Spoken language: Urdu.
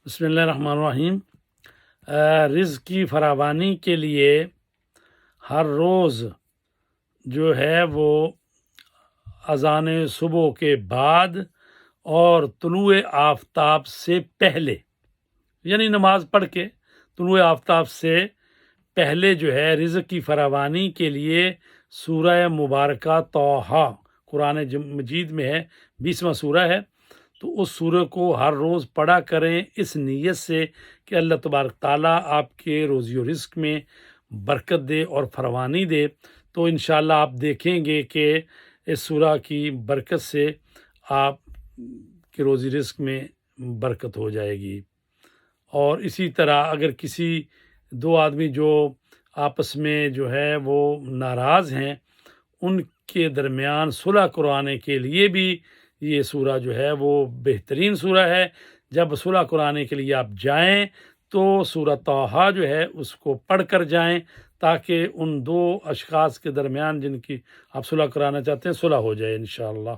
بسم اللہ الرحمن الرحیم۔ رزق کی فراوانی کے لیے ہر روز جو ہے وہ اذان صبح کے بعد اور طلوع آفتاب سے پہلے، یعنی نماز پڑھ کے طلوع آفتاب سے پہلے جو ہے رزق کی فراوانی کے لیے سورہ مبارکہ طٰہٰ قرآن مجید میں ہے، 20واں سورہ ہے، تو اس سورہ کو ہر روز پڑھا کریں اس نیت سے کہ اللہ تبارک تعالیٰ آپ کے روزی و رزق میں برکت دے اور فراوانی دے۔ تو انشاءاللہ آپ دیکھیں گے کہ اس سورہ کی برکت سے آپ کے روزی رزق میں برکت ہو جائے گی۔ اور اسی طرح اگر کسی دو آدمی جو آپس میں جو ہے وہ ناراض ہیں، ان کے درمیان صلح کرانے کے لیے بھی یہ سورہ جو ہے وہ بہترین سورہ ہے۔ جب صلح کرانے کے لیے آپ جائیں تو سورہ طٰہٰ جو ہے اس کو پڑھ کر جائیں، تاکہ ان دو اشخاص کے درمیان جن کی آپ صلح کرانا چاہتے ہیں صلح ہو جائے انشاءاللہ۔